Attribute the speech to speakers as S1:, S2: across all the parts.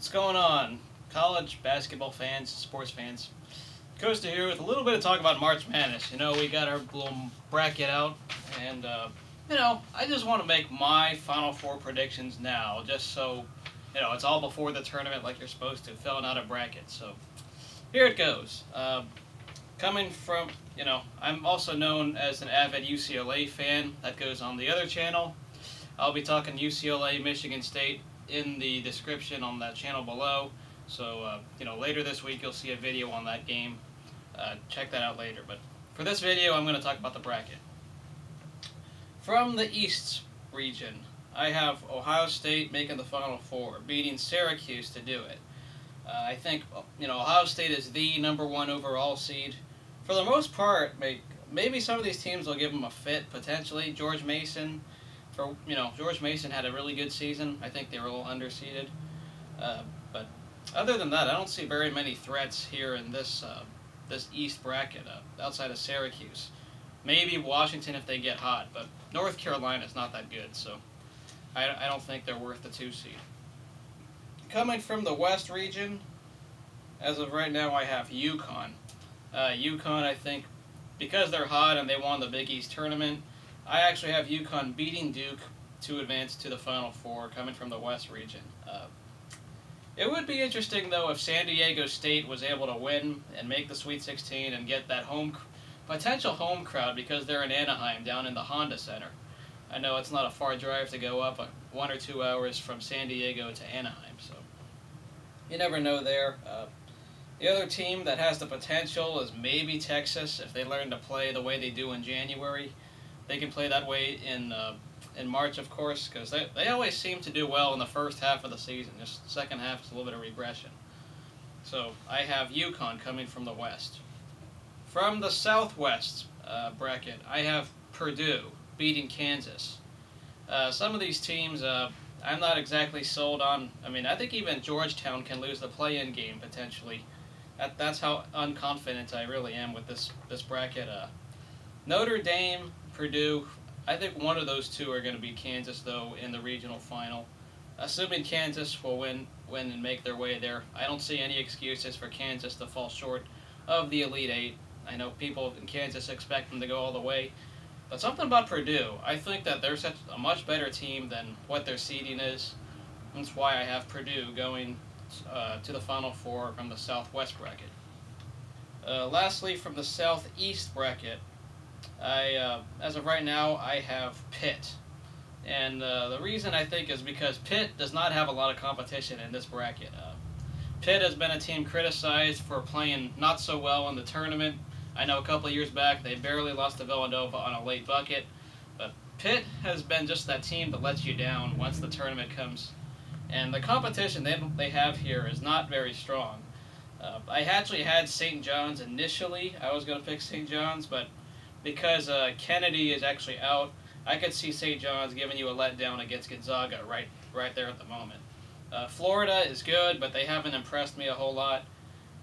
S1: What's going on? College basketball fans, sports fans. Costa here with a little bit of talk about March Madness. We got our little bracket out, and I just want to make my Final Four predictions now, just so it's all before the tournament, like you're supposed to, filling out a bracket. So here it goes. Coming from, I'm also known as an avid UCLA fan. That goes on the other channel. I'll be talking UCLA, Michigan State in the description on that channel below. So, later this week you'll see a video on that game. Check that out later. But for this video, I'm going to talk about the bracket. From the East region, I have Ohio State making the Final Four, beating Syracuse to do it. I think, Ohio State is the #1 overall seed. For the most part, maybe some of these teams will give them a fit, potentially. George Mason had a really good season. I think they were a little underseeded. But other than that, I don't see very many threats here in this East bracket outside of Syracuse. Maybe Washington if they get hot, but North Carolina's not that good, so I don't think they're worth the 2 seed. Coming from the West region, as of right now, I have UConn. UConn, I think, because they're hot and they won the Big East tournament, I actually have UConn beating Duke to advance to the Final Four, coming from the West region. It would be interesting, though, if San Diego State was able to win and make the Sweet 16 and get that potential home crowd, because they're in Anaheim, down in the Honda Center. I know it's not a far drive to go up, 1 or 2 hours from San Diego to Anaheim, so you never know there. The other team that has the potential is maybe Texas, if they learn to play the way they do in January. They can play that way in March, of course, because they always seem to do well in the first half of the season. Just the second half is a little bit of regression. So I have UConn coming from the West. From the Southwest bracket, I have Purdue beating Kansas. Some of these teams, I'm not exactly sold on. I think even Georgetown can lose the play-in game, potentially. That's how unconfident I really am with this bracket. Notre Dame, Purdue, I think one of those two are going to beat Kansas, though, in the regional final. Assuming Kansas will win and make their way there, I don't see any excuses for Kansas to fall short of the Elite Eight. I know people in Kansas expect them to go all the way, but something about Purdue, I think that they're such a much better team than what their seeding is. That's why I have Purdue going to the Final Four from the Southwest bracket. Lastly, from the Southeast bracket, as of right now, I have Pitt. And the reason I think is because Pitt does not have a lot of competition in this bracket. Pitt has been a team criticized for playing not so well in the tournament. I know a couple of years back they barely lost to Villanova on a late bucket. But Pitt has been just that team that lets you down once the tournament comes. And the competition they have here is not very strong. I actually had St. John's initially. I was going to pick St. John's, but because Kennedy is actually out, I could see St. John's giving you a letdown against Gonzaga right there at the moment. Florida is good, but they haven't impressed me a whole lot.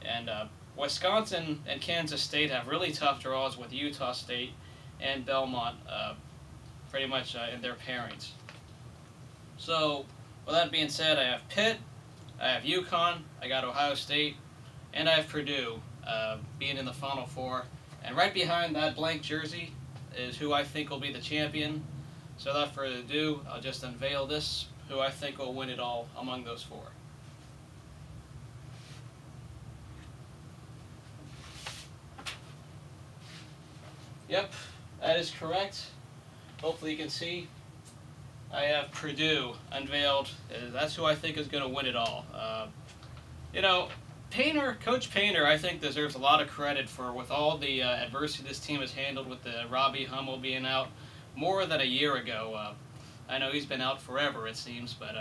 S1: And Wisconsin and Kansas State have really tough draws with Utah State and Belmont pretty much in their pairings. So, with that being said, I have Pitt, I have UConn, I got Ohio State, and I have Purdue being in the Final Four. And right behind that blank jersey is who I think will be the champion. So without further ado, I'll just unveil this, who I think will win it all among those 4. Yep, that is correct. Hopefully you can see. I have Purdue unveiled. That's who I think is going to win it all. Coach Painter, I think, deserves a lot of credit with all the adversity this team has handled with the Robbie Hummel being out more than a year ago. I know he's been out forever, it seems, but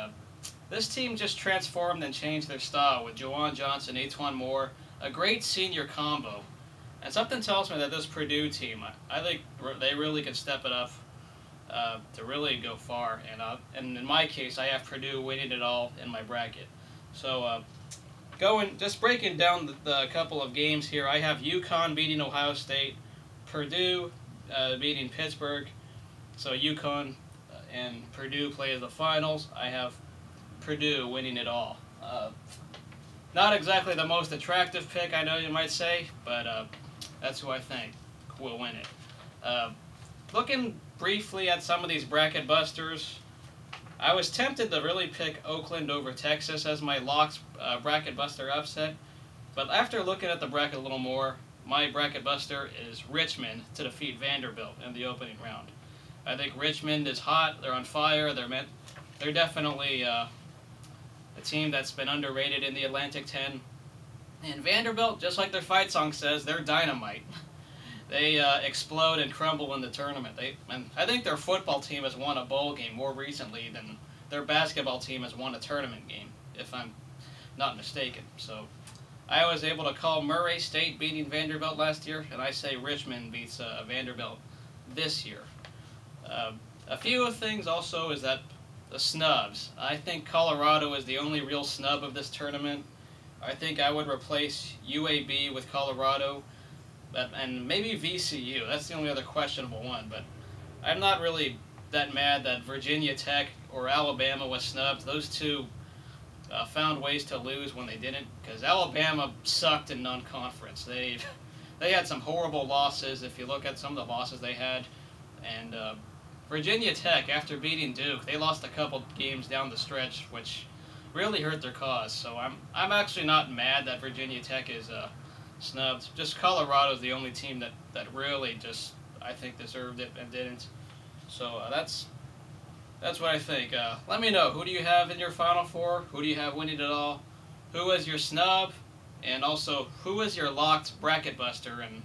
S1: this team just transformed and changed their style with Juwan Johnson, E'Twaun Moore, a great senior combo. And something tells me that this Purdue team, I think they really can step it up to really go far. And in my case, I have Purdue winning it all in my bracket. So, just breaking down the couple of games here, I have UConn beating Ohio State, Purdue beating Pittsburgh. So UConn and Purdue play the finals. I have Purdue winning it all. Not exactly the most attractive pick, I know you might say, but that's who I think will win it. Uh, Looking briefly at some of these bracket busters, I was tempted to really pick Oakland over Texas as my locks bracket buster upset, but after looking at the bracket a little more, my bracket buster is Richmond to defeat Vanderbilt in the opening round. I think Richmond is hot. They're on fire. They're definitely a team that's been underrated in the Atlantic 10. And Vanderbilt, just like their fight song says, they're dynamite. They explode and crumble in the tournament. And I think their football team has won a bowl game more recently than their basketball team has won a tournament game, if I'm not mistaken. So I was able to call Murray State beating Vanderbilt last year, and I say Richmond beats Vanderbilt this year. A few things also is that the snubs. I think Colorado is the only real snub of this tournament. I think I would replace UAB with Colorado, and maybe VCU. That's the only other questionable one, but I'm not really that mad that Virginia Tech or Alabama was snubbed. Those two found ways to lose when they didn't, because Alabama sucked in non-conference. They had some horrible losses if you look at some of the losses they had, and Virginia Tech, after beating Duke, they lost a couple games down the stretch, which really hurt their cause. So I'm actually not mad that Virginia Tech is snubbed. Just Colorado's the only team that really just, I think, deserved it and didn't. So that's what I think. Let me know, who do you have in your Final Four? Who do you have winning it all? Who is your snub? And also, who is your locked bracket buster? And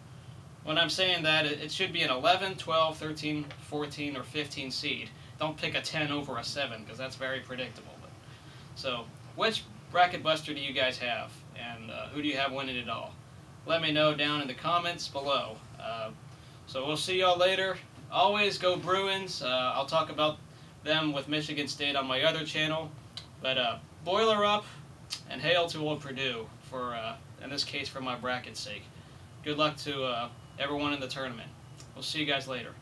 S1: when I'm saying that, it should be an 11, 12, 13, 14, or 15 seed. Don't pick a 10 over a 7, because that's very predictable. So, which bracket buster do you guys have? And who do you have winning it all? Let me know down in the comments below. So we'll see y'all later. Always go Bruins. I'll talk about them with Michigan State on my other channel. But boiler up, and hail to old Purdue, for in this case for my bracket's sake. Good luck to everyone in the tournament. We'll see you guys later.